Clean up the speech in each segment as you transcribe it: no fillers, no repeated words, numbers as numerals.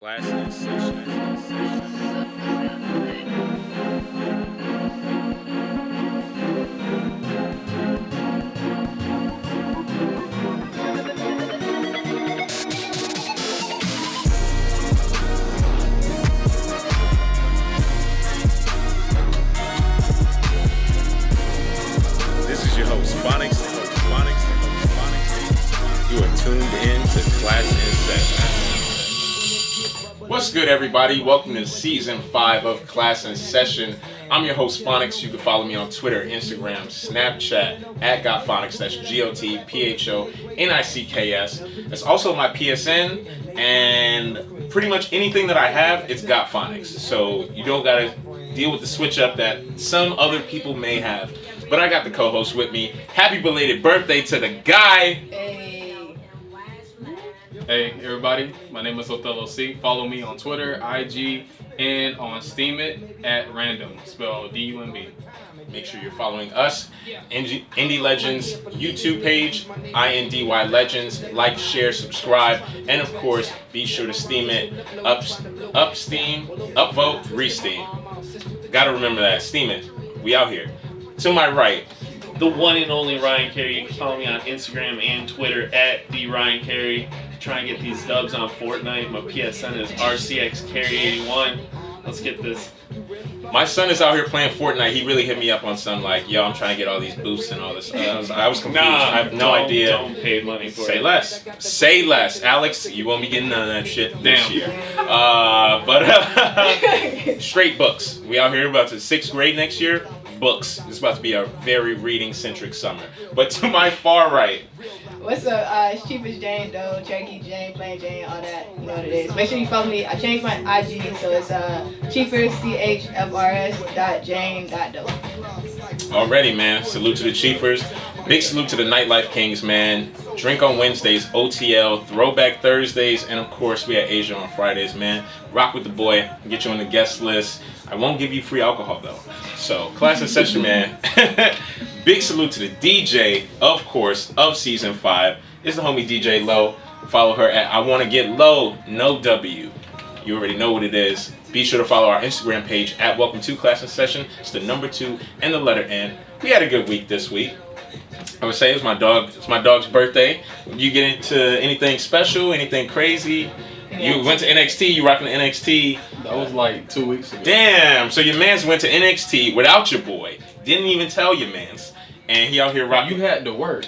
ClassNSession. This is your host, Phonics. You are tuned in to ClassNSession. What's good, everybody? Welcome to Season 5 of ClassNSession. I'm your host, Phonics. You can follow me on Twitter, Instagram, Snapchat, at GotPhonics. That's GOTPHONICKS. That's also my PSN, and pretty much anything that I have, it's GotPhonics. So you don't gotta deal with the switch up that some other people may have. But I got the co-host with me. Happy belated birthday to the guy. Hey everybody, my name is Othello C. Follow me on Twitter, IG, and on Steemit at random, spelled D-U-M-B. Make sure you're following us, Indie Legends YouTube page, INDY Legends. Like, share, subscribe, and of course, be sure to steam it, upsteam, upvote, resteam. Gotta remember that, steam it. We out here. To my right, the one and only Ryan Carey. You can follow me on Instagram and Twitter at @TheRyanCarey. Try and get these dubs on Fortnite. My PSN is RCXCarey81. Let's get this. my son is out here playing Fortnite. He really hit me up on some like, yo, I'm trying to get all these boosts and all this. I was confused. I have no idea. Don't pay money for Say it. less. Say less. Alex, you won't be getting none of that shit this Damn. year. Straight books. We out here about to 6th grade next year. Books. It's about to be a very reading-centric summer. But to my far right, what's up? It's Cheapest Jane, though. Cherokee Jane, Plain Jane, all that. You know what it is. Make sure you follow me. I changed my IG, so it's Cheapers, CHFRS.Jane.doe. already, man. Salute to the Chiefers. Big salute to the Nightlife Kings, man. Drink on Wednesdays, OTL, Throwback Thursdays, and of course, we had Asia on Fridays, man. Rock with the boy. Get you on the guest list. I won't give you free alcohol, though. So, ClassNSession, man. Big salute to the DJ, of course, of Season 5. It's the homie DJ Low. Follow her at I Wanna Get Low, no W. You already know what it is. Be sure to follow our Instagram page at Welcome to ClassNSession. It's the number 2 and the letter N. We had a good week this week. I would say it's my dog's birthday. You get into anything special, anything crazy? You went to NXT, you rocking the NXT. That was like 2 weeks ago. Damn, so your mans went to NXT without your boy. Didn't even tell your mans. And he out here rocking. You had to work.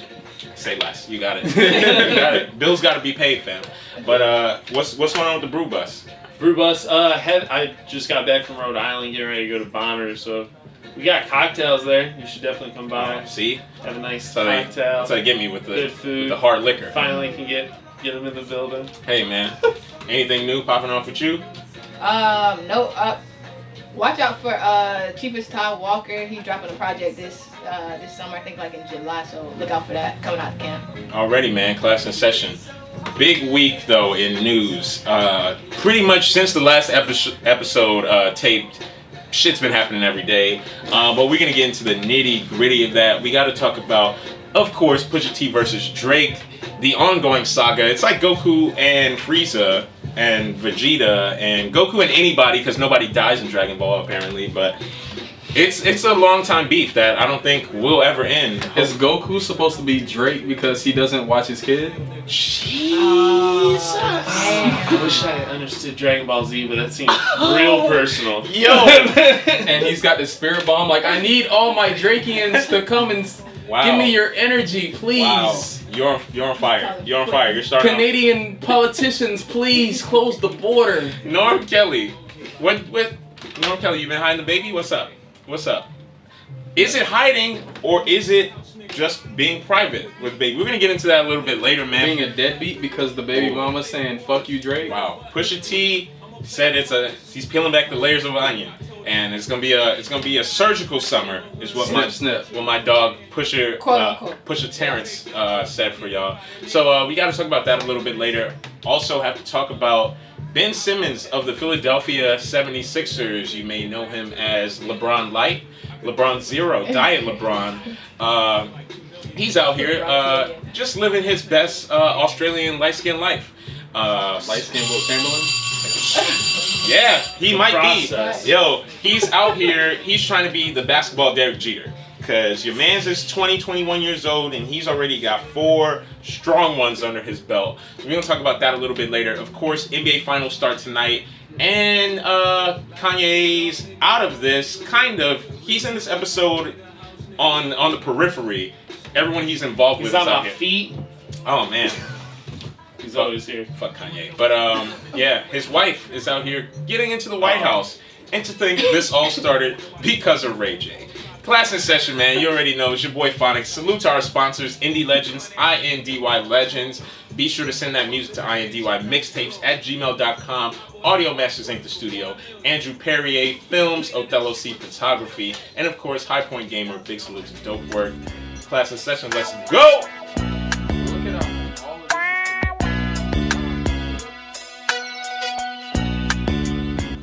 Say less, you got it. You got it. Bills gotta be paid, fam. But what's going on with the brew bus? Brew Bus, I just got back from Rhode Island, getting ready to go to Bonner, so we got cocktails there. You should definitely come by. See? Have a nice That's cocktail. how they get me with Good food. with the hard liquor. Finally can get them in the building. Hey, man. Anything new popping off with you? No, watch out for Cheapest Todd Walker. He's dropping a project this summer, I think like in July, so look out for that coming out the camp. Already, man. ClassNSession. Big week, though, in news. Pretty much since the last episode taped, shit's been happening every day. But we're going to get into the nitty-gritty of that. We got to talk about, of course, Pusha T versus Drake, the ongoing saga. It's like Goku and Frieza and Vegeta and Goku and anybody, because nobody dies in Dragon Ball, apparently. But it's a long-time beef that I don't think will ever end. Is Goku supposed to be Drake because he doesn't watch his kid? Jesus. I wish I understood Dragon Ball Z, but that seems real personal. Yo. And he's got the spirit bomb. Like, I need all my Drakians to come and give me your energy, please. Wow. You're on fire. You're on fire. You're starting. Canadian politicians, please close the border. Norm Kelly. What? Norm Kelly, you been hiding the baby? What's up? What's up? Is it hiding or is it just being private with the baby? We're gonna get into that a little bit later, man. Being a deadbeat because the baby mama's saying "fuck you, Drake." Wow. Pusha T said he's peeling back the layers of onion, and it's gonna be a surgical summer. Is what my dog Pusha Terrence said for y'all. So we got to talk about that a little bit later. Also have to talk about Ben Simmons of the Philadelphia 76ers. You may know him as LeBron Light, LeBron Zero, Diet LeBron. He's out here just living his best Australian light-skinned life. Light-skinned Will Chamberlain? Yeah, he might process. be. Yo, he's out here. He's trying to be the basketball Derek Jeter. Because your man's is 21 years old, and he's already got 4 strong ones under his belt. So we're going to talk about that a little bit later. Of course, NBA Finals start tonight. And Kanye's out of this, kind of. He's in this episode on the periphery. Everyone he's involved with He's is on out my here. feet. Oh, man. He's always here. Fuck Kanye. But yeah, his wife is out here getting into the White House. And to think this all started because of Ray J. ClassNSession, man. You already know. It's your boy Phonics. Salute to our sponsors, Indie Legends, INDY Legends. Be sure to send that music to INDYMixtapes at gmail.com. Audio Masters Inc. The Studio. Andrew Perrier Films, Othello C. Photography. And of course, High Point Gamer. Big salute to Dope Work. ClassNSession, let's go! Look it up. All of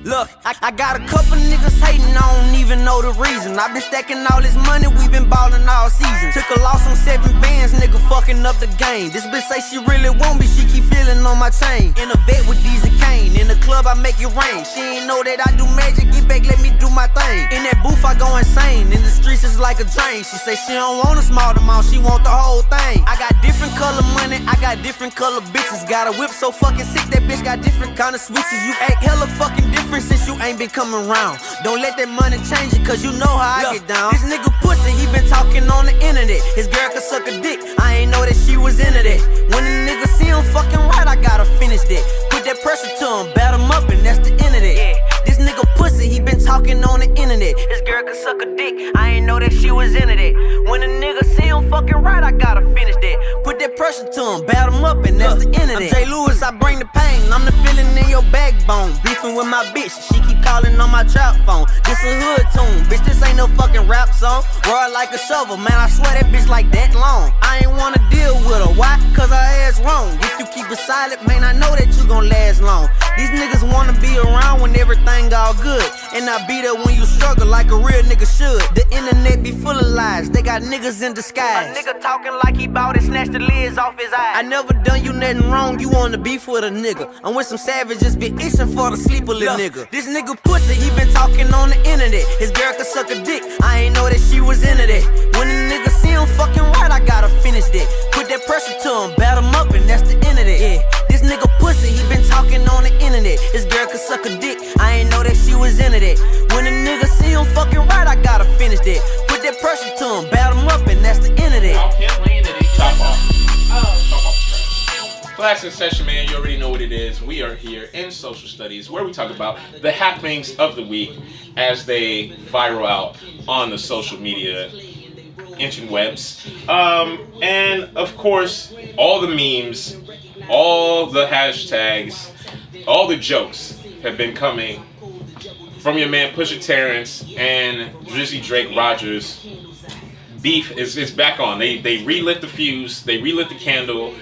Look, I got a couple niggas hating, I don't even know the reason. I been stacking all this money, we been ballin' all season. Took a loss on 7 bands, nigga fucking up the game. This bitch say she really want me, she keep feeling on my chain. In a vet with D's and Kane, in the club I make it rain. She ain't know that I do magic, get back, let me do my thing. In that booth I go insane, in the streets it's like a drain. She say she don't want a small amount, she want the whole thing. I got different color money, I got different color bitches. Got a whip so fucking sick, that bitch got different kind of switches. You act hella fucking different since you ain't been coming around. Don't let that money change it, cause you know how I get down. This nigga pussy, he been talking on the internet. His girl could suck a dick, I ain't know that she was into that. When a nigga see him fucking right, I gotta finish that. Put that pressure to him, bat him up, and that's the end of that. This nigga pussy, he been talking on the internet. His girl could suck a dick, I ain't know that she was into that. When a nigga see him fucking right, I gotta finish that. Put that pressure to him, bat him up, and that's the end of that. I'm J. Lewis, I bring the pain, I'm the feeling in your backbone. Beefing with my bitch, she keep calling on my trap phone. This a hood tune, bitch, this ain't no fucking rap song. Roar like a shovel, man, I swear that bitch like that long. I ain't wanna deal with her, why? Cause her ass wrong. If you keep it silent, man, I know that you gon' last long. These niggas wanna be around when everything all good, and I be there when you struggle like a real nigga should. The internet be full of lies, they got niggas in disguise. A nigga talking like he bought it, snatched the lids off his eyes. I never done you nothing wrong, you wanna beef with a nigga. I'm with some savages, be itching for the sleeper little nigga. This nigga pussy, he been talking on the internet. His girl could suck a dick, I ain't know that she was into that. When a nigga see him fucking right, I gotta finish that. Put that pressure to him, bat him up, and that's the end of that. Yeah. This nigga pussy, he been talking on the internet. His girl could suck a dick, I ain't know that she was into that. When a nigga see him fucking right, I gotta finish that. Put that pressure to him, bat him up, and that's the end of that. Chop off. ClassNSession, man, you already know what it is. We are here in social studies where we talk about the happenings of the week as they viral out on the social media interwebs. And of course, all the memes, all the hashtags, all the jokes have been coming from your man Pusha Terrence and Drizzy Drake Rogers. Beef is back on. They relit the fuse. They relit the candle.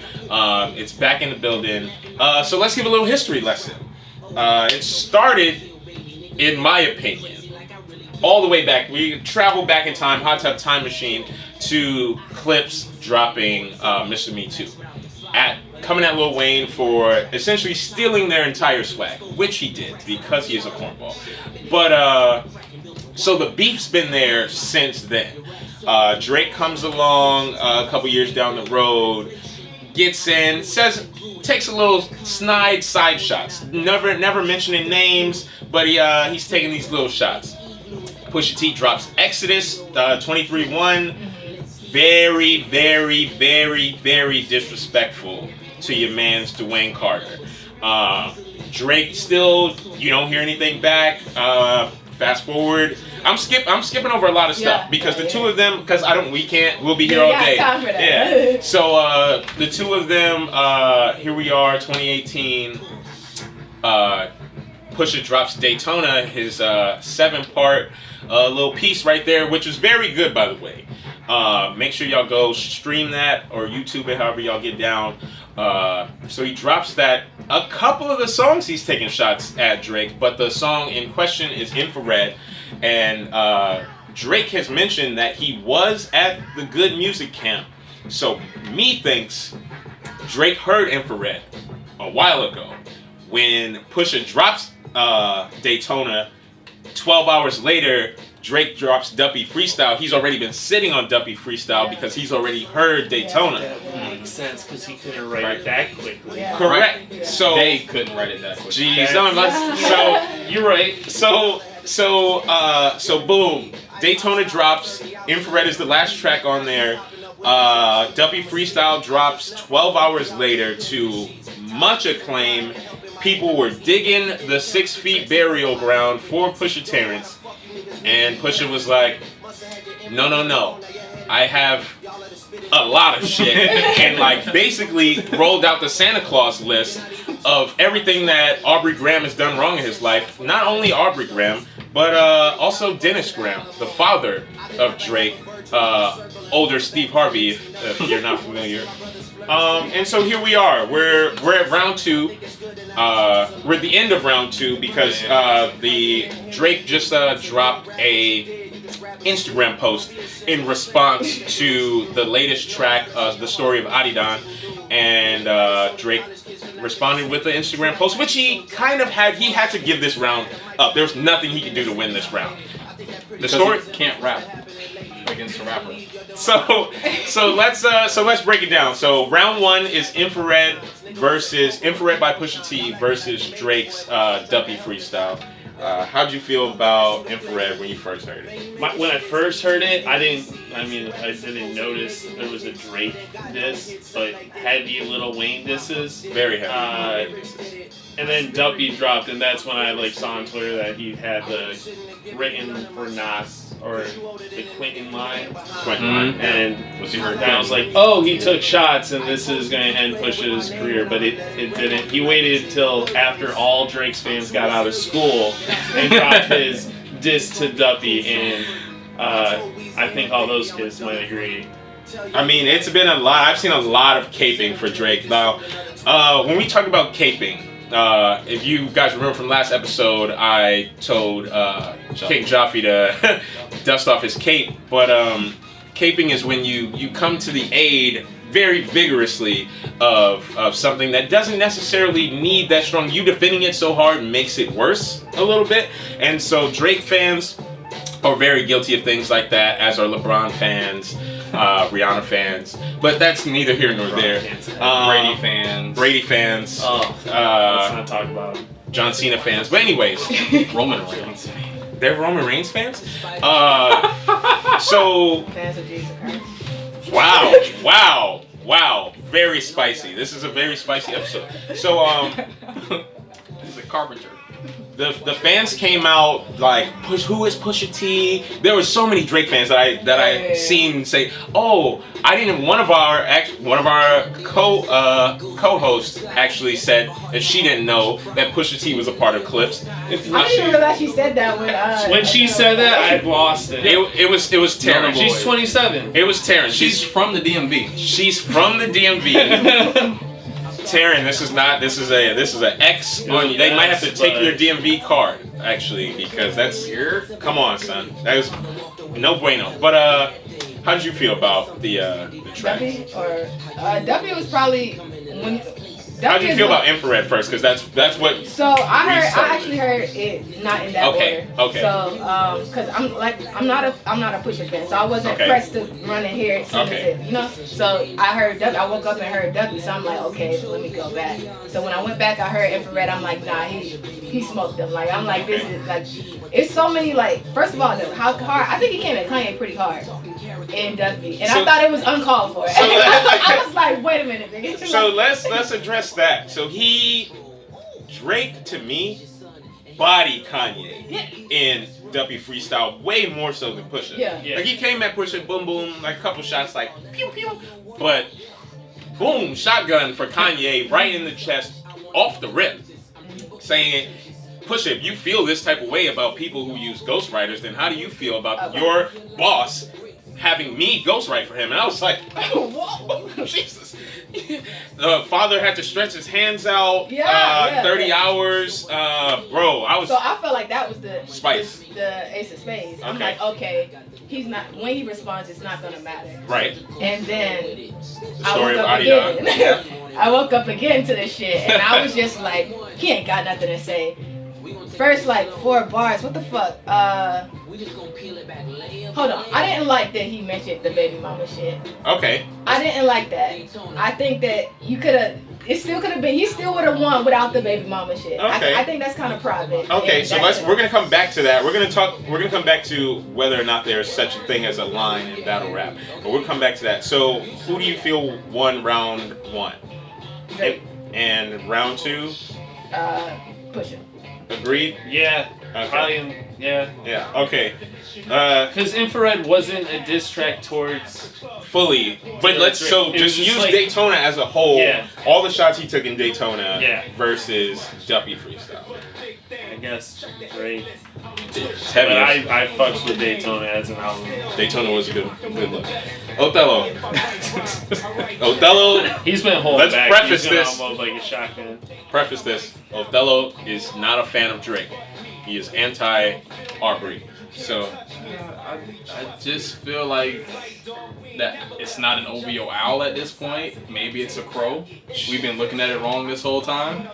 It's back in the building. So let's give a little history lesson. It started, in my opinion, all the way back. We traveled back in time, Hot Tub Time Machine, to Clips dropping Mr. Me Too. Coming at Lil Wayne for essentially stealing their entire swag, which he did because he is a cornball. But, so the beef's been there since then. Drake comes along a couple years down the road, gets in, takes a little snide side shots. Never mentioning names, but he's taking these little shots. Pusha T drops Exodus 23-1. Very, very, very, very disrespectful to your man's Dwayne Carter. Drake still, you don't hear anything back. Fast forward. I'm skipping over a lot of stuff because the two of them, because we'll be here all day. Time for that. Yeah. So the two of them, here we are, 2018. Pusha drops Daytona, his 7-part little piece right there, which is very good, by the way. Make sure y'all go stream that or YouTube it, however y'all get down. So he drops that. A couple of the songs he's taking shots at Drake, but the song in question is Infrared. And Drake has mentioned that he was at the Good Music Camp. So me thinks Drake heard Infrared a while ago. When Pusha drops Daytona. 12 hours later, Drake drops Duppy Freestyle. He's already been sitting on Duppy Freestyle because he's already heard Daytona. That makes sense because he couldn't write it that quickly. Yeah. Correct. Yeah. So They couldn't write it that quick. Jeez, so You're right. so boom, Daytona drops. Infrared is the last track on there. Duppy Freestyle drops 12 hours later to much acclaim. People were digging the 6 feet burial ground for Pusha Terrence, and Pusha was like, no, I have a lot of shit, and like basically rolled out the Santa Claus list of everything that Aubrey Graham has done wrong in his life. Not only Aubrey Graham, but also Dennis Graham, the father of Drake, older Steve Harvey, if you're not familiar. And so here we are. We're at round 2. We're at the end of round 2 because the Drake just dropped a Instagram post in response to the latest track, The Story of Adidan, and Drake responded with the Instagram post, which he kind of had. He had to give this round up. There's nothing he could do to win this round. The story can't rap against a rapper. So let's break it down. So round 1 is Infrared by Pusha T versus Drake's Duppy Freestyle. How'd you feel about Infrared when you first heard it? When I first heard it, I didn't notice there was a Drake diss, but heavy Lil Wayne disses. Very heavy. And then Duppy dropped, and that's when I saw on Twitter that he had the written for Nas or the Quentin line. And I was like, oh, he took shots, and this is going to end Pusha's career, but it didn't. He waited till after all Drake's fans got out of school and dropped his diss to Duppy, and I think all those kids might agree. I mean, it's been a lot. I've seen a lot of caping for Drake. Now, when we talk about caping, if you guys remember from last episode, I told King Jaffe to dust off his cape. But caping is when you come to the aid very vigorously of something that doesn't necessarily need that strong. You defending it so hard makes it worse a little bit. And so Drake fans are very guilty of things like that, as are LeBron fans, Rihanna fans, but that's neither here nor there. Brady fans. Oh, let's not talk about it. John Cena fans. But anyways, Roman Reigns. They're Roman Reigns fans. So Fans of Jesus Christ. wow, very spicy. This is a very spicy episode. So He's a carpenter. The fans came out like, who is Pusha T? There were so many Drake fans that I seen say, oh, I didn't. One of our co-hosts actually said that she didn't know that Pusha T was a part of Clips. I didn't even realize she said that when she said that, I lost it. It was Taryn. She's 27. It was Taryn. She's from the DMV. She's from the DMV. Taryn, this is a X. They might have to take your DMV card actually, because that's come on, son. That is no bueno. But how did you feel about the track? Duppy was probably when. How did you feel about Infrared first? Because that's what. So I actually heard it not in that order. Okay. So because I'm not a Pusha fan, so I wasn't pressed to run and hear it. So I heard Duppy. I woke up and heard Duppy, so I'm like, okay, let me go back. So when I went back, I heard Infrared. I'm like, nah, he smoked them. Like I'm like, this is like, it's so many like. First of all, how hard? I think he came at Kanye pretty hard in Duppy, and I thought it was uncalled for. I was like, wait a minute, nigga. So let's address that. So Drake to me bodied Kanye in Duppy Freestyle way more so than Pusha. Yeah. Like he came at Pusha, boom boom, like a couple shots, like pew pew, but boom, shotgun for Kanye right in the chest, off the rip, saying, Pusha, if you feel this type of way about people who use ghostwriters, then how do you feel about your boss having me ghostwrite for him? And I was like, whoa, Jesus. The father had to stretch his hands out 30 hours. Bro, I was... So I felt like that was the spice. The Ace of Spades. I'm like, okay, he's not... When he responds, it's not going to matter. Right. And then I woke up again. I woke up again to this shit, and I was just like, he ain't got nothing to say. first like 4 bars. What the fuck? Hold on. I didn't like that he mentioned the baby mama shit. Okay. I didn't like that. I think that you could have. It still could have been. He still would have won without the baby mama shit. Okay. I think that's kind of private. Okay, so we're gonna come back to that. We're gonna come back to whether or not there's such a thing as a line in battle rap. But we'll come back to that. So who do you feel won round 1? Drake. And round 2? Pusha. Agreed? Yeah. Okay. Probably, yeah. Yeah, okay. Because Infrared wasn't a diss track towards... Fully. But let's just use like, Daytona as a whole. Yeah. All the shots he took in Daytona versus Duppy freestyle. I guess Drake. It's heavy. But I fucks with Daytona as an album. Daytona was a good look. Othello. Othello. He's been holding Let's back. preface He's this. almost like a shotgun. Preface this. Othello is not a fan of Drake. He is anti-Aubrey. So I just feel like that it's not an OVO owl at this point. Maybe it's a crow. We've been looking at it wrong this whole time.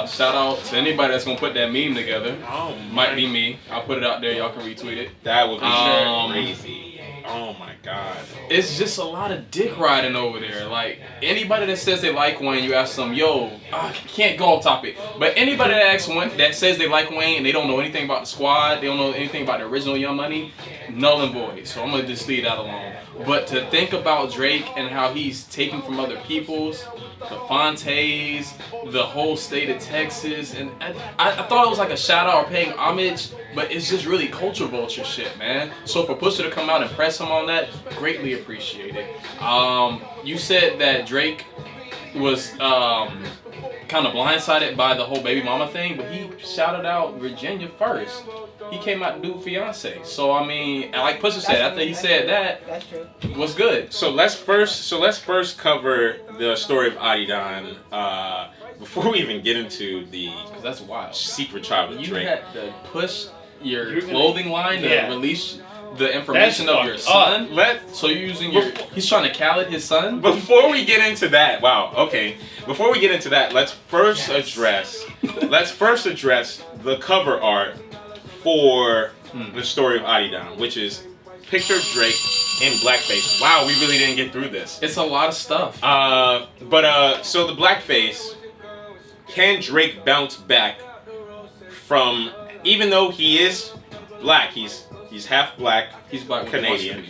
Shout out to anybody that's gonna put that meme together. Oh, might be me. I'll put it out there. Y'all can retweet it. That would be crazy. Oh my god. It's just a lot of dick riding over there. Like, anybody that says they like Wayne, you ask them, yo, I can't go off topic. But anybody that says they like Wayne and they don't know anything about the squad, they don't know anything about the original Young Money, null and void. So I'm going to just leave that alone. But to think about Drake and how he's taken from other people's, the Fontes, the whole state of Texas, and I thought it was like a shout out or paying homage, but it's just really culture vulture shit, man. So for Pusha to come out and press him on that, greatly appreciated. You said that Drake was kind of blindsided by the whole baby mama thing, but he shouted out Virginia first. He came out to do Fiance. So I mean, like Pusha said, after he said that, that's true. Was good. So let's first cover the story of Adidon before we even get into the because that's wild. Secret child of Drake. You had to push your clothing line to release the information That's of your son. So you're using he's trying to call his son. Before we get into that, wow. Okay. Before we get into that, let's first address the cover art for the story of Adidon, which is picture of Drake in blackface. Wow, we really didn't get through this. It's a lot of stuff. So the blackface, can Drake bounce back from, even though he is black, he's half black, he's black Canadian.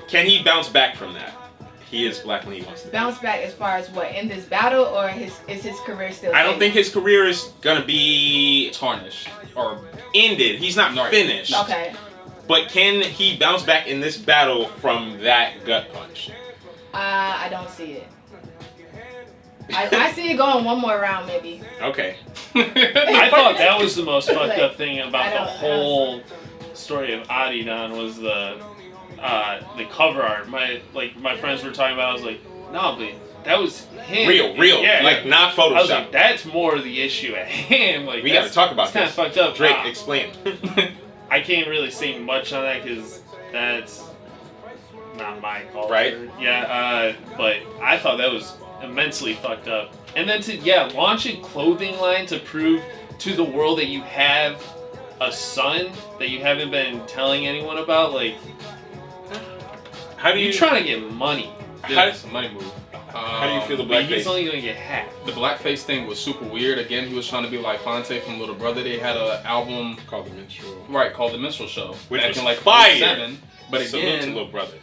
Can he bounce back from that? He is black when he wants to bounce back as far as what, in this battle, or is his career still? I don't think his career is gonna be tarnished or ended. He's not finished. Okay. But can he bounce back in this battle from that gut punch? I don't see it. I see it going one more round, maybe. Okay. I thought that was the most fucked up thing about the whole story of Adidon was the cover art. My friends were talking about. I was like, no, but that was him. Real. Yeah, like not Photoshop. I was like, that's more the issue at hand. Like, we got to talk about this. Kind of fucked up. Drake, explain. I can't really say much on that because that's not my call. Right. Yeah. But I thought that was immensely fucked up. And then to launch a clothing line to prove to the world that you have a son that you haven't been telling anyone about, like, how do you? You're trying to get money. It's a money move. How do you feel the blackface? He's only gonna get half. The blackface thing was super weird. Again, he was trying to be like Fonte from Little Brother. They had an album called The Minstrel. Right, called The Minstrel Show. Which back was in like fire. 07. But Salute again, to Little Brother.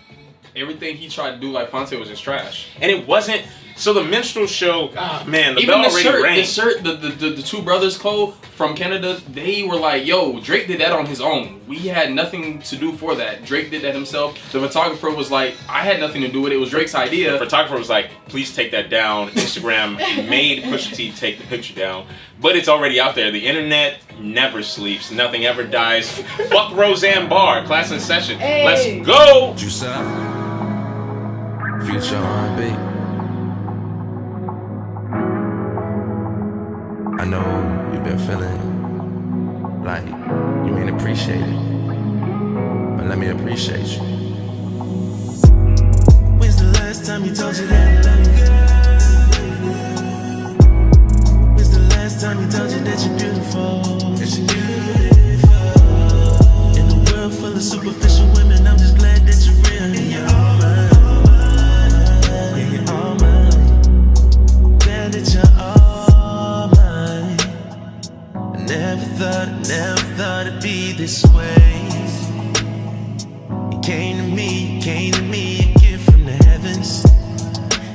Everything he tried to do like Fonte was just trash. And it wasn't. So the Minstrel Show, man, the even bell the already shirt, rang. the shirt, the two brothers code from Canada, they were like, yo, Drake did that on his own. We had nothing to do for that. Drake did that himself. The photographer was like, I had nothing to do with it. It was Drake's idea. The photographer was like, please take that down. Instagram made Pusha T take the picture down. But it's already out there. The internet never sleeps. Nothing ever dies. Fuck Roseanne Barr. ClassNSession. Hey. Let's go. Juice up. Future R&B. I know you've been feeling like you ain't appreciated, but let me appreciate you. When's the last time you told you that you love me? When's the last time you told you that that you're beautiful. That you're beautiful. In a world full of superficial women, I'm just glad that you're real. And you're all mine. Yeah, you're all mine. Glad that you're all mine. I never thought it'd be this way. You came to me, a gift from the heavens.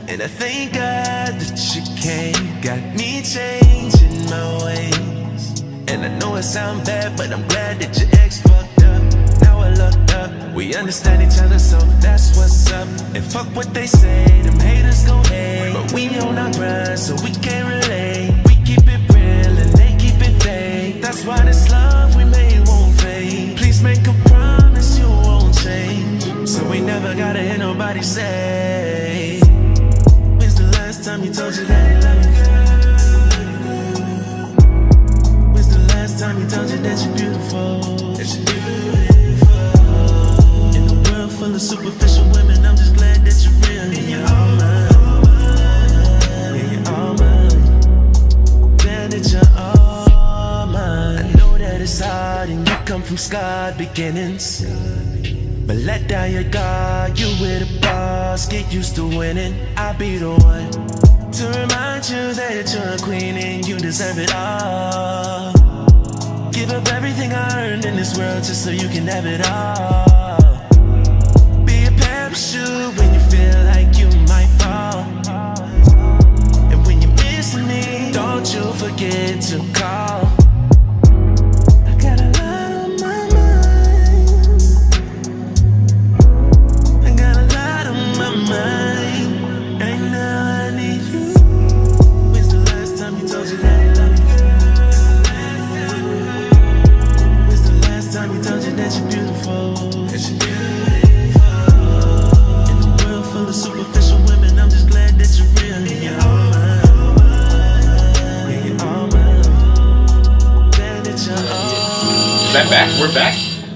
And I thank God that you came, got me changing my ways. And I know it sounds bad, but I'm glad that your ex fucked up. Now I looked up, we understand each other, so that's what's up. And fuck what they say, them haters gon' hate. But we on our grind, so we can't relate. We keep it real and they keep it fake. That's why this love we made won't fade. Please make a promise you won't change. So we never gotta hear nobody say, last time you told you that you love me? When's the last time you told you that you're beautiful? That you're beautiful. In a world full of superficial women, I'm just glad that you're real. And you're all mine. Yeah, you're all mine. Glad that you're all mine. I know that it's hard and you come from scarred beginnings. But let down your guard, you with a boss, get used to winning. I'll be the one to remind you that you're a queen and you deserve it all. Give up everything I earned in this world just so you can have it all. Be a parachute when you feel like you might fall. And when you're missing me, don't you forget to call. I got a lot on my mind. I got a lot on my mind. Right now I need you. When's the last time you told you that you love me? When's the last time you told you that you're beautiful? That you're beautiful. In a world full of superficial women, I'm just glad that you're real. And you're all mine. Yeah, you're all mine. Glad that you're all mine. Is that back? We're back?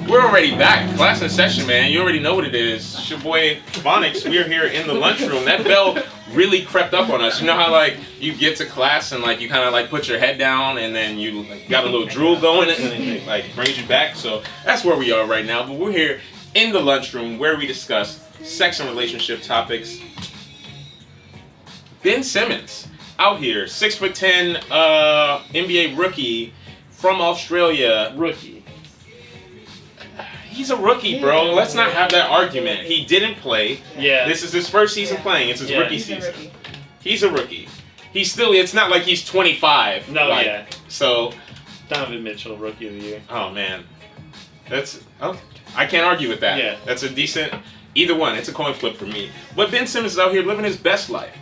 We're already back. ClassNSession, man. You already know what it is. It's your boy Phonics. We're here in the lunchroom. That bell really crept up on us. You know how like you get to class and like you kind of like put your head down and then you like, got a little drool going and then it like brings you back. So that's where we are right now. But we're here in the lunchroom where we discuss sex and relationship topics. Ben Simmons out here, 6'10", NBA rookie from Australia. Rookie. He's a rookie, bro. Let's not have that argument. He didn't play. Yeah. This is his first season playing. It's his rookie He's a season. rookie. He's a rookie. He's still, it's not like he's 25. No, like, yeah. So, Donovan Mitchell, Rookie of the Year. oh man. I can't argue with that. Yeah. That's a decent, either one. It's a coin flip for me. But Ben Simmons is out here living his best life.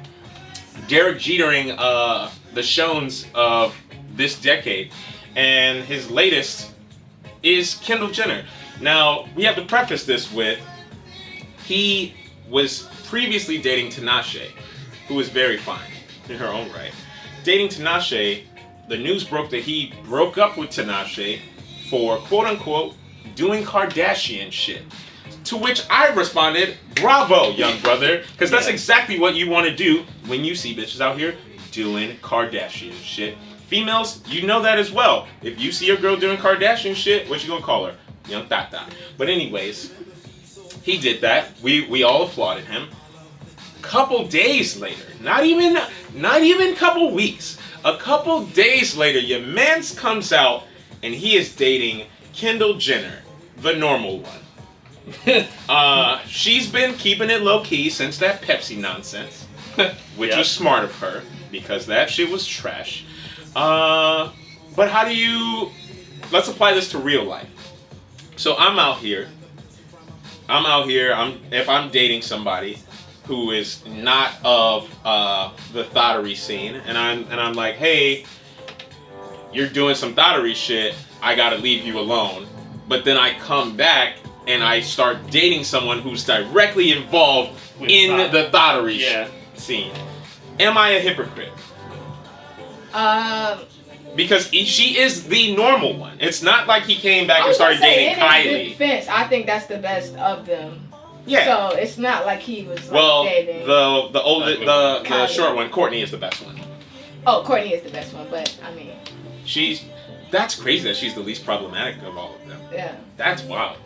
Derek Jetering the Shones of this decade. And his latest is Kendall Jenner. Now, we have to preface this with, he was previously dating Tinashe, who is very fine in her own right. Dating Tinashe, the news broke that he broke up with Tinashe for, quote unquote, doing Kardashian shit. To which I responded, bravo, young brother, because that's exactly what you want to do when you see bitches out here doing Kardashian shit. Females, you know that as well. If you see a girl doing Kardashian shit, what you gonna call her? Young Tata. But anyways, he did that. We all applauded him. Couple days later, not even couple weeks, a couple days later, your mans comes out and he is dating Kendall Jenner, the normal one. She's been keeping it low key since that Pepsi nonsense, which was smart of her because that shit was trash. But how do you? Let's apply this to real life. So I'm out here. If I'm dating somebody who is not of the thottery scene, and I'm like, hey, you're doing some thottery shit. I gotta leave you alone. But then I come back and I start dating someone who's directly involved in the thottery scene. Am I a hypocrite? Because she is the normal one. It's not like he came back and started dating Kylie. Defense, I think that's the best of them. Yeah. So it's not like he was like dating. the short one, Courtney is the best one. Oh, Courtney is the best one, but I mean. That's crazy that she's the least problematic of all of them. Yeah. That's wild.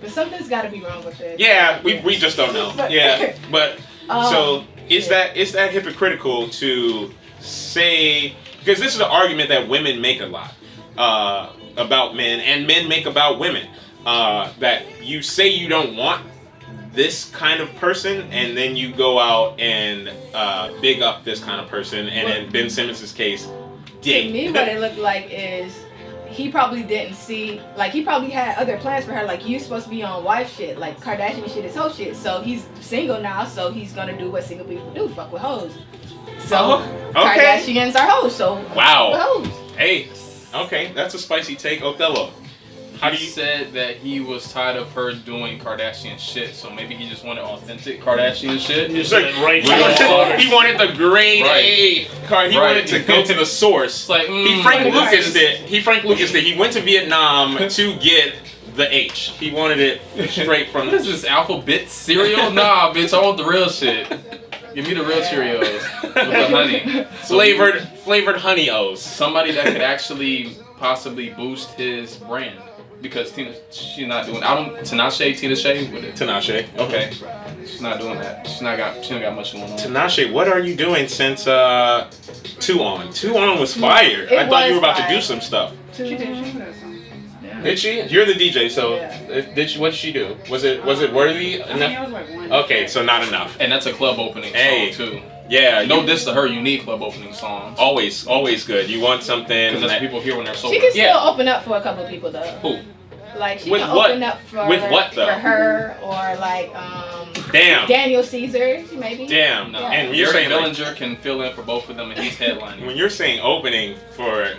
But something's got to be wrong with it. Yeah, we just don't know. Yeah, but so is that hypocritical to say, because this is an argument that women make a lot about men, and men make about women, that you say you don't want this kind of person, and then you go out and big up this kind of person, and in Ben Simmons' case, to me, what it looked like is he probably didn't see, like, he probably had other plans for her. Like, you're supposed to be on wife shit. Like, Kardashian shit is hoe shit. So he's single now, so he's gonna do what single people do, fuck with hoes. So okay. Kardashians are hoes, so wow. fuck with hoes. Hey, okay, that's a spicy take, Othello. He said that he was tired of her doing Kardashian shit, so maybe he just wanted authentic Kardashian shit. Just like he wanted the grade A card. He wanted to go to the source. Like he Frank Lucas did. He went to Vietnam to get the H. He wanted it straight from. What is this, alphabet cereal? Nah, bitch, I want the real shit. Give me the real Cheerios with the honey. Flavored honey O's. Somebody that could actually possibly boost his brand. Because she's not doing. Tina Shay with it. Tinashe. Okay. She's not doing that. She don't got much going on. Tinashe, what are you doing since 2 On? 2 On was fire. I thought you were about to do some stuff. Did she? You're the DJ, so what did she do? Was it worthy enough? Okay, so not enough. And that's a club opening song too. Yeah, no diss to her unique club opening song. Always good. You want something because that's what people hear when they're sober. She can still open up for a couple of people though. Who? Like she can open up for what though? For her or like damn. Daniel Caesar maybe. Damn. No. Yeah. And you're saying Bellinger can fill in for both of them and he's headlining. When you're saying opening for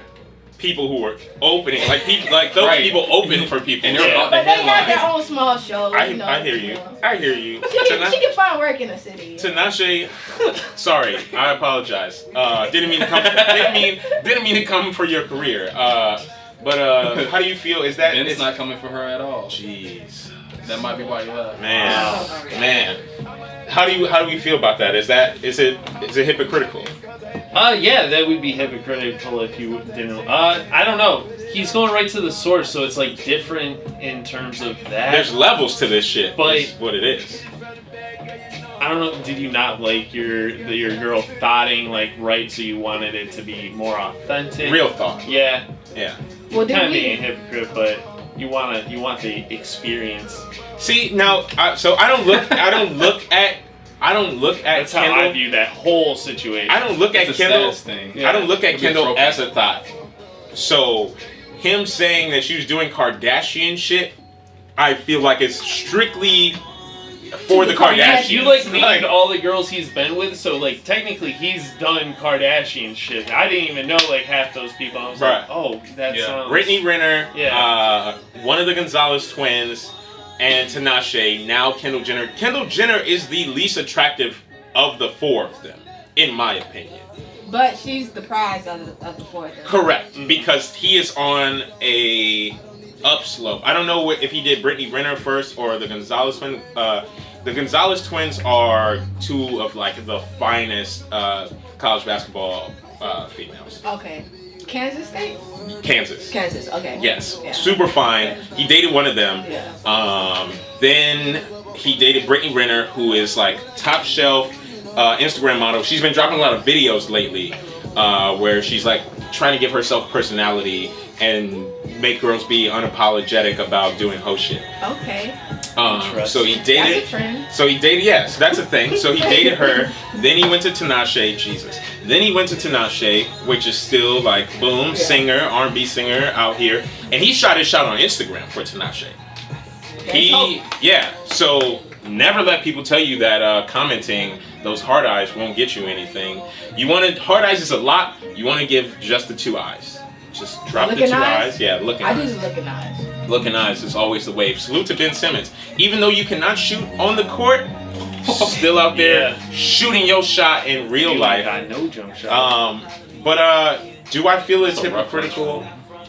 people who were opening, like those people open for people. And but they have their own small shows. I hear you. I hear you. She can find work in the city. Tinashe, sorry, I apologize. Didn't mean to come for your career. But how do you feel? Is that it's not coming for her at all? Jeez, that might be why you left. Man. How do you feel about that? Is it hypocritical? Yeah, that would be hypocritical if you didn't. I don't know. He's going right to the source, so it's like different in terms of that. There's levels to this shit. But is what it is. I don't know. Did you not like your girl thoughting like right? So you wanted it to be more authentic. Real thought. Yeah. Well, kind of being a hypocrite, but you want the experience. See now, so I don't look at. That's Kendall. how I view that whole situation. I don't look at Kendall. Yeah. I don't look at Kendall as a thought. So, him saying that she was doing Kardashian shit, I feel like it's strictly for the Kardashians. You named all the girls he's been with, so like technically he's done Kardashian shit. I didn't even know like half those people. I was like, oh, that sounds. Brittany Renner, one of the Gonzalez twins. And Tinashe, now Kendall Jenner. Kendall Jenner is the least attractive of the 4 of them, in my opinion. But she's the prize of the 4 of them. Correct, because he is on a upslope. I don't know if he did Brittany Renner first or the Gonzalez twins. The Gonzalez twins are 2 of like the finest college basketball females. Okay. Kansas State? Kansas, okay. Yes, super fine. He dated one of them. Yeah. Then he dated Brittany Renner, who is like top shelf Instagram model. She's been dropping a lot of videos lately where she's like trying to give herself personality and make girls be unapologetic about doing hoe shit. Okay. So he dated. That's a trend. So he dated. Yes, that's a thing. So he dated her. Then he went to Tinashe. Jesus. Then he went to Tinashe, which is still like boom, singer, R&B singer out here, and he shot his shot on Instagram for Tinashe. So never let people tell you that commenting those hard eyes won't get you anything. Hard eyes is a lot. You want to give just the 2 eyes. Just drop the 2 eyes. Yeah, looking eyes. I do the looking eyes. Looking eyes is always the wave. Salute to Ben Simmons. Even though you cannot shoot on the court, still out there shooting your shot in real life. Got no jump shot. But do I feel it's hypocritical?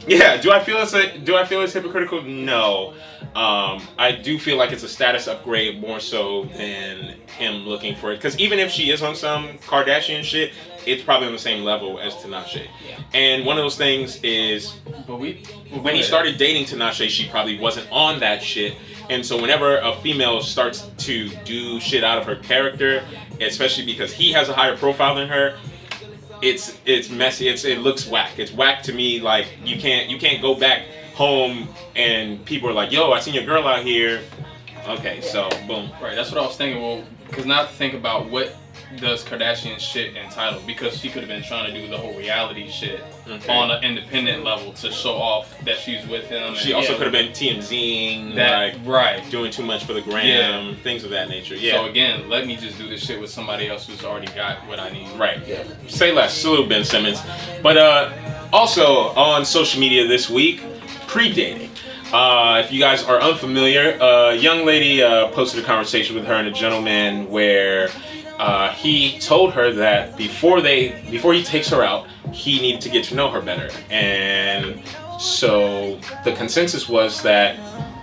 Yeah. Do I feel it's hypocritical? No. I do feel like it's a status upgrade more so than him looking for it. Because even if she is on some Kardashian shit, it's probably on the same level as Tinashe. And one of those things is when he started dating Tinashe, she probably wasn't on that shit. And so whenever a female starts to do shit out of her character, especially because he has a higher profile than her, it's messy. It looks whack. It's whack to me. Like you can't go back home and people are like, yo, I seen your girl out here. Okay, so boom. Right, that's what I was thinking. Well, because now to think about what does Kardashian shit entitled, because she could have been trying to do the whole reality shit on an independent level to show off that she's with him. She also could have been TMZing, like doing too much for the gram, things of that nature. Yeah. So again, let me just do this shit with somebody else who's already got what I need. Right. Yeah. Say less. Salute Ben Simmons. But also on social media this week, pre-dating. If you guys are unfamiliar, a young lady posted a conversation with her and a gentleman where he told her that before he takes her out, he needed to get to know her better. And so the consensus was that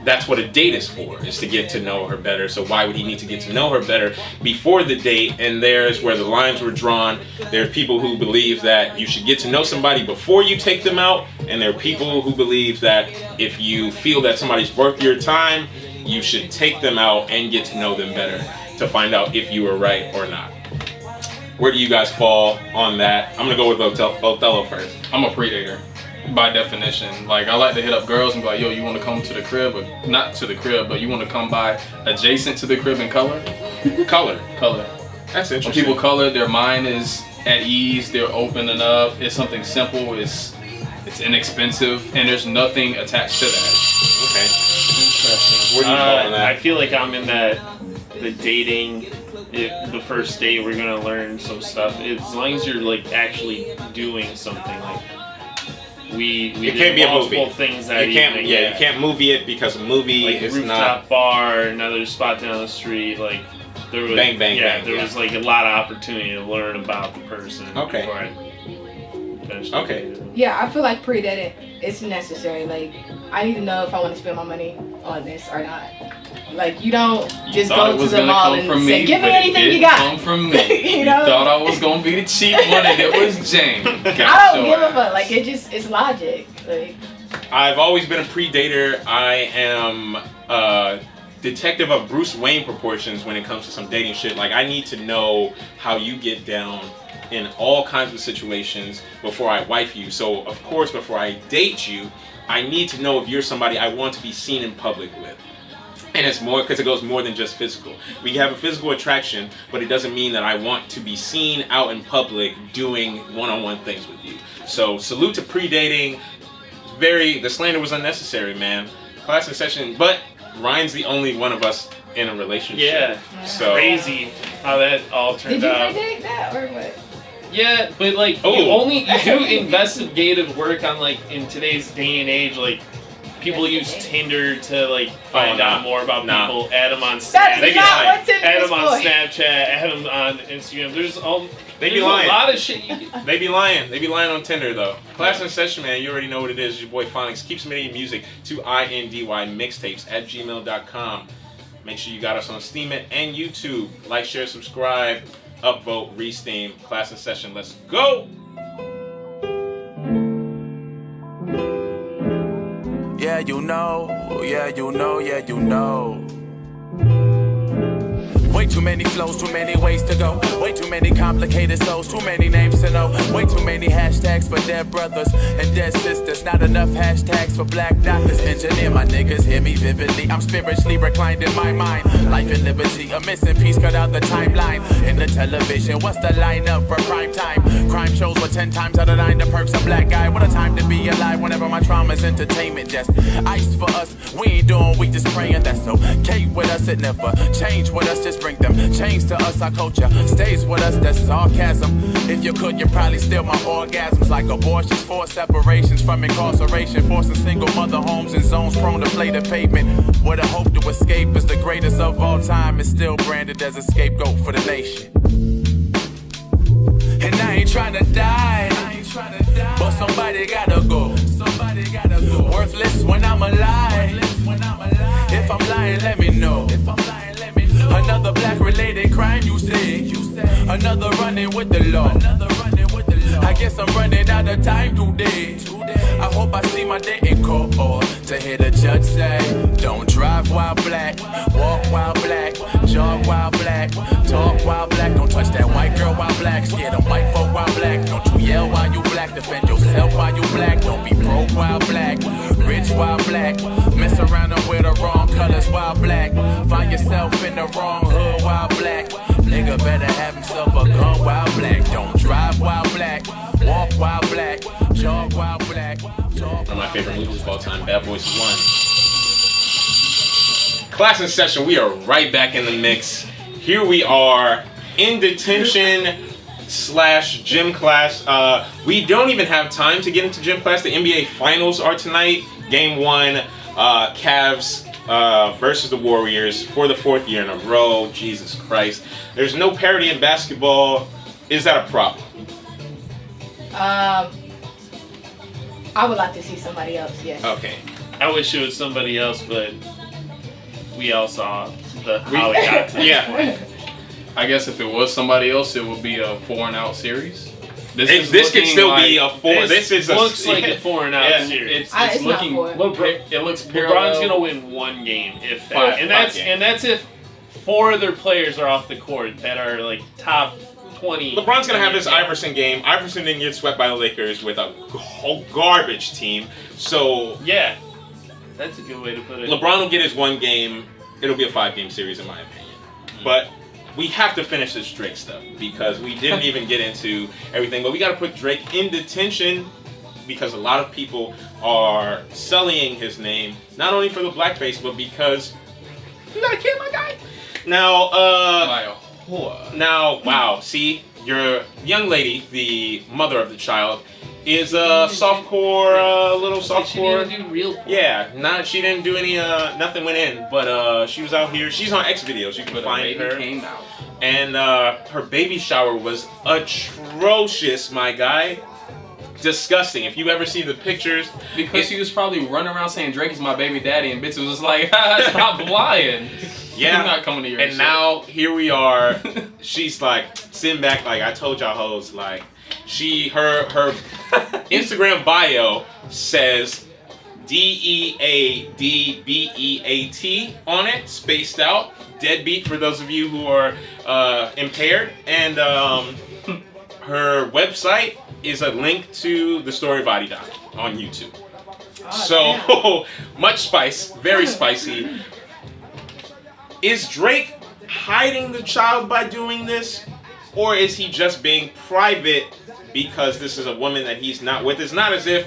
that's what a date is for, is to get to know her better. So why would he need to get to know her better before the date? And there's where the lines were drawn. There are people who believe that you should get to know somebody before you take them out. And there are people who believe that if you feel that somebody's worth your time, you should take them out and get to know them better to find out if you were right or not. Where do you guys fall on that? I'm gonna go with Othello first. I'm a predator. By definition, like I like to hit up girls and be like, yo, you want to come to the crib, or not to the crib, but you want to come by adjacent to the crib and color? color. That's interesting. When people color, their mind is at ease, they're opening up, it's something simple, it's inexpensive, and there's nothing attached to that. Okay. Interesting. Where do you fall on that? I feel like I'm in the dating, if the first date we're gonna learn some stuff, as long as you're like actually doing something, like we it can't be a movie. Things that you can't movie it, because a movie like is rooftop not bar, another spot down the street, like there was bang. There was like a lot of opportunity to learn about the person. Okay. Before I eventually dated them. Yeah, I feel like pre-dating is necessary. Like I need to know if I want to spend my money on this or not. Like you don't just go to the mall and say, "Give me anything you got." Come from me. You thought I was gonna be the cheap one, and it was Jane. I don't give a fuck. Like it's logic. Like I've always been a predator. I am a detective of Bruce Wayne proportions when it comes to some dating shit. Like I need to know how you get down in all kinds of situations before I wife you. So of course, before I date you, I need to know if you're somebody I want to be seen in public with. And it's more because it goes more than just physical. We have a physical attraction, but it doesn't mean that I want to be seen out in public doing one-on-one things with you. So salute to pre-dating. The slander was unnecessary, man. ClassNSession, but Ryan's the only one of us in a relationship. Yeah. So crazy how that all turned out. Did you pre-date that or what? Yeah, but like you do investigative work on like in today's day and age, like people use Tinder to like find out more about people. Add them on Snapchat. Add them on Snapchat. Add them on Instagram. There's a lot of shit you can. They be lying. They be lying on Tinder though. ClassNSession, man, you already know what it is. Your boy Phonics. Keep submitting your music to INDYMixtapes@gmail.com. Make sure you got us on Steam and YouTube. Like, share, subscribe, upvote, re-steam. ClassNSession. Let's go. Yeah, you know, yeah, you know, yeah, you know. Way too many flows, too many ways to go. Way too many complicated souls, too many names to know. Way too many hashtags for dead brothers and dead sisters. Not enough hashtags for black doctors. Engineer, my niggas, hear me vividly. I'm spiritually reclined in my mind. Life and liberty, a missing piece cut out the timeline. In the television, what's the lineup for prime time? Crime shows were 10 times out of 9 the perks of black guy. What a time to be alive whenever my trauma's entertainment. Just ice for us, we ain't doing, we just praying. That's okay with us, it never change with us, just bring them change to us. Our culture stays with us, that's sarcasm. If you could, you'd probably steal my orgasms. Like abortions, forced separations from incarceration, forcing single mother homes in zones prone to play the pavement. Where the hope to escape is the greatest of all time, is still branded as a scapegoat for the nation. And I ain't trying to die, but somebody gotta go. Worthless when I'm alive. If I'm lying, let me know. A Another black related crime, you say. Another running with the law. I guess I'm running out of time today. I hope I see my day in court to hear the judge say, don't drive while black, walk while black, jog while black, talk while black. Don't touch that white girl while black, scare them white folk while black. Don't you yell while you black, defend yourself while you black. Don't be broke while black, rich while black, mess around and wear the wrong colors while black. Find yourself in the wrong hood while black. Nigga better have himself a gun while black. Don't drive while black, walk while black, jog while black. One of my favorite movies of all time, Bad Boys 1. ClassNSession, we are right back in the mix. Here we are in detention / gym class. We don't even have time to get into gym class. The NBA Finals are tonight. Game 1, Cavs versus the Warriors for the 4th year in a row. Jesus Christ. There's no parity in basketball. Is that a problem? I would like to see somebody else, yes. Okay. I wish it was somebody else, but we all saw how it got to this point. I guess if it was somebody else, it would be a 4-and-out series. This could still be a 4. This is looks like a 4-and-out series. It's looking. not 4. It looks parallel. LeBron's gonna win one game if that, Five and that's if 4 other players are off the court that are like top 20. LeBron's gonna have his Iverson game. Iverson didn't get swept by the Lakers with a whole garbage team. So Yeah, that's a good way to put it. LeBron will get his one game. It'll be a 5-game series in my opinion. But we have to finish this Drake stuff because we didn't even get into everything. But we got to put Drake in detention because a lot of people are sullying his name, not only for the blackface, but because you got to kill my guy. Now, wow. See, your young lady, the mother of the child, is a softcore, little softcore. She didn't do real. Yeah, she didn't do any. Nothing went in, but she was out here. She's on X videos. You can find her. Came out. And her baby shower was atrocious, my guy. Disgusting. If you ever see the pictures, Because she was probably running around saying Drake is my baby daddy, and bitches was like, stop lying. yeah, I'm not coming to your and shit. now here we are. She's like sitting back, like I told y'all hoes, like her Instagram bio says DEADBEAT on it, spaced out. Deadbeat for those of you who are impaired, and her website is a link to the story of Adidon on YouTube. So much spice, very spicy. Is Drake hiding the child by doing this, or is he just being private because this is a woman that he's not with? It's not as if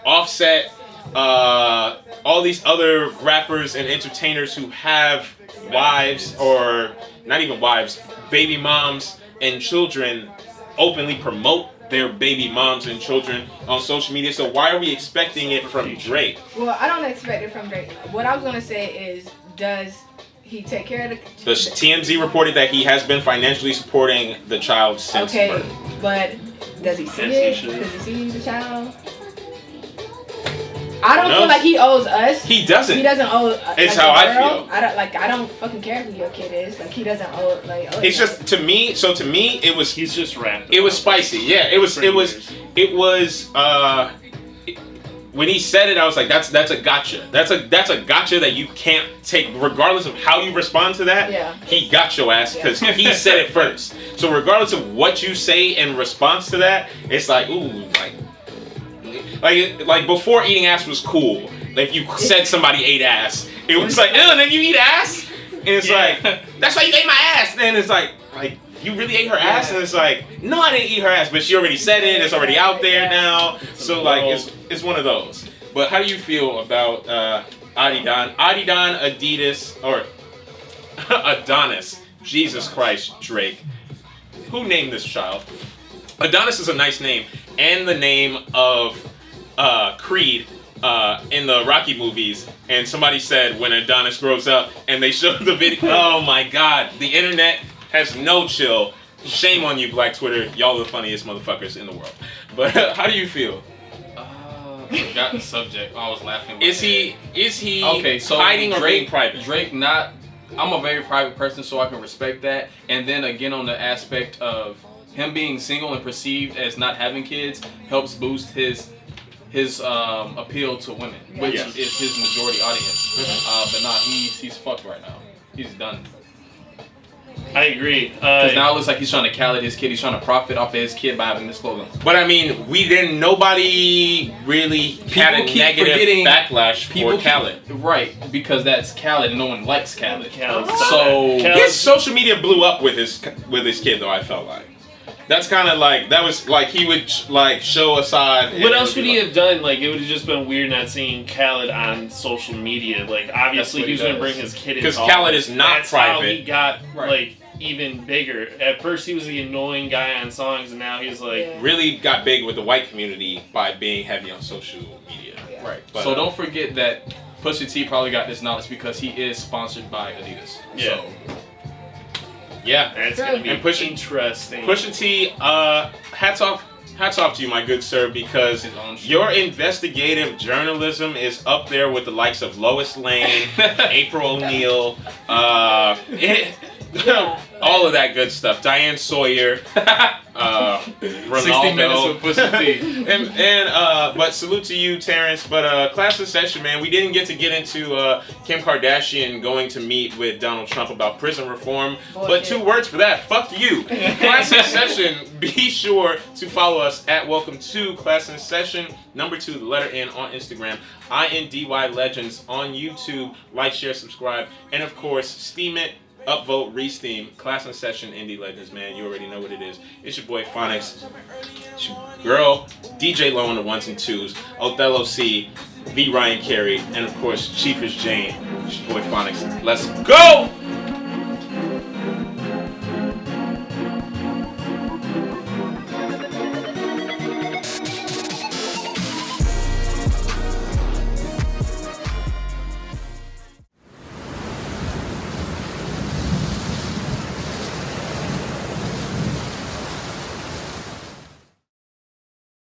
Offset, all these other rappers and entertainers who have wives, or not even wives, baby moms and children, openly promote their baby moms and children on social media. So why are we expecting it from Drake? Well, I don't expect it from Drake. What I was gonna say is, does he take care of The TMZ reported that he has been financially supporting the child since birth. But does he see it? Does he see the child? I don't feel like he owes us. He doesn't. He doesn't owe. It's like, how I girl. feel. I don't fucking care who your kid is. Like he doesn't owe. It's just to me. So to me, it was. He's just rapping. It was spicy. Yeah. It was. When he said it, I was like, that's a gotcha. That's a gotcha that you can't take, regardless of how you respond to that. Yeah. He got your ass because he said it first. So regardless of what you say in response to that, it's like, ooh, like before eating ass was cool. Like if you said somebody ate ass, it was like, ew, and then you eat ass, and it's like, that's why you ate my ass. Then it's like you really ate her ass, and it's like, no, I didn't eat her ass, but she already said it. It's already out there now. So like, it's one of those. But how do you feel about Adidon, Adidas, or Adonis? Jesus Christ, Drake. Who named this child? Adonis is a nice name, and the name of Creed in the Rocky movies. And somebody said when Adonis grows up, and they showed the video. Oh my God, the internet has no chill. Shame on you, Black Twitter. Y'all are the funniest motherfuckers in the world. But how do you feel? Forgot the subject. I was laughing. Is he okay, so hiding or Drake, being private? Drake not I'm a very private person, so I can respect that. And then again, on the aspect of him being single and perceived as not having kids, helps boost his appeal to women, which is his majority audience. But nah, he's fucked right now. He's done. I agree. Because now it looks like he's trying to call his kid. He's trying to profit off of his kid by having this slogan. But I mean, nobody really had a negative backlash for Khaled. Right, because that's Khaled and no one likes Khaled. So his social media blew up with his kid, though, I felt like. That's kind of like, that was like he would like show a side. What else would he have done? Like, it would have just been weird not seeing Khaled on social media. Like, obviously he was going to bring his kid in. Because Khaled is not That's private. How he got like even bigger. At first he was the annoying guy on songs, and now he's like really got big with the white community by being heavy on social media. Right. But, so don't forget that Pusha T probably got this knowledge because he is sponsored by Adidas. Yeah. So, yeah, that's gonna be interesting. Pusha T, hats off to you, my good sir, because your investigative journalism is up there with the likes of Lois Lane, April O'Neil, all of that good stuff. Diane Sawyer, Ronaldo. 60 minutes with Pusha T. But salute to you, Terrence. But ClassNSession, man, we didn't get to get into Kim Kardashian going to meet with Donald Trump about prison reform. But 2 words for that. Fuck you. ClassNSession, be sure to follow us at Welcome to ClassNSession. Number 2, the letter N on Instagram. INDY Legends on YouTube. Like, share, subscribe. And of course, steam it. Upvote, re-steam, ClassNSession, Indie Legends, man. You already know what it is. It's your boy Phonics. It's your girl, DJ Low on the 1s and 2s, Othello C, V Ryan Carey, and of course, Chiefers Jane. It's your boy Phonics. Let's go!